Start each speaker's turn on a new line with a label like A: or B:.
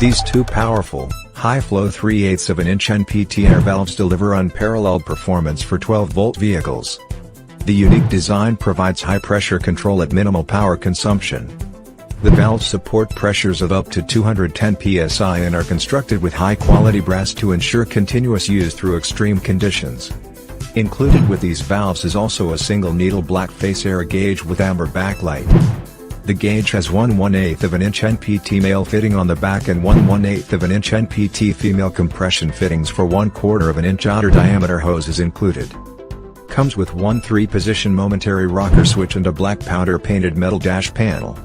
A: These two powerful, high-flow 3/8" NPT air valves deliver unparalleled performance for 12-volt vehicles. The unique design provides high-pressure control at minimal power consumption. The valves support pressures of up to 210 psi and are constructed with high-quality brass to ensure continuous use through extreme conditions. Included with these valves is also a single-needle black-face air gauge with amber backlight. The gauge has 1/1/8" NPT Male fitting on the back and 1/1/8" NPT Female compression fittings for 1/4 inch outer diameter hoses included. Comes with one 3-position momentary rocker switch and a black powder-painted metal dash panel.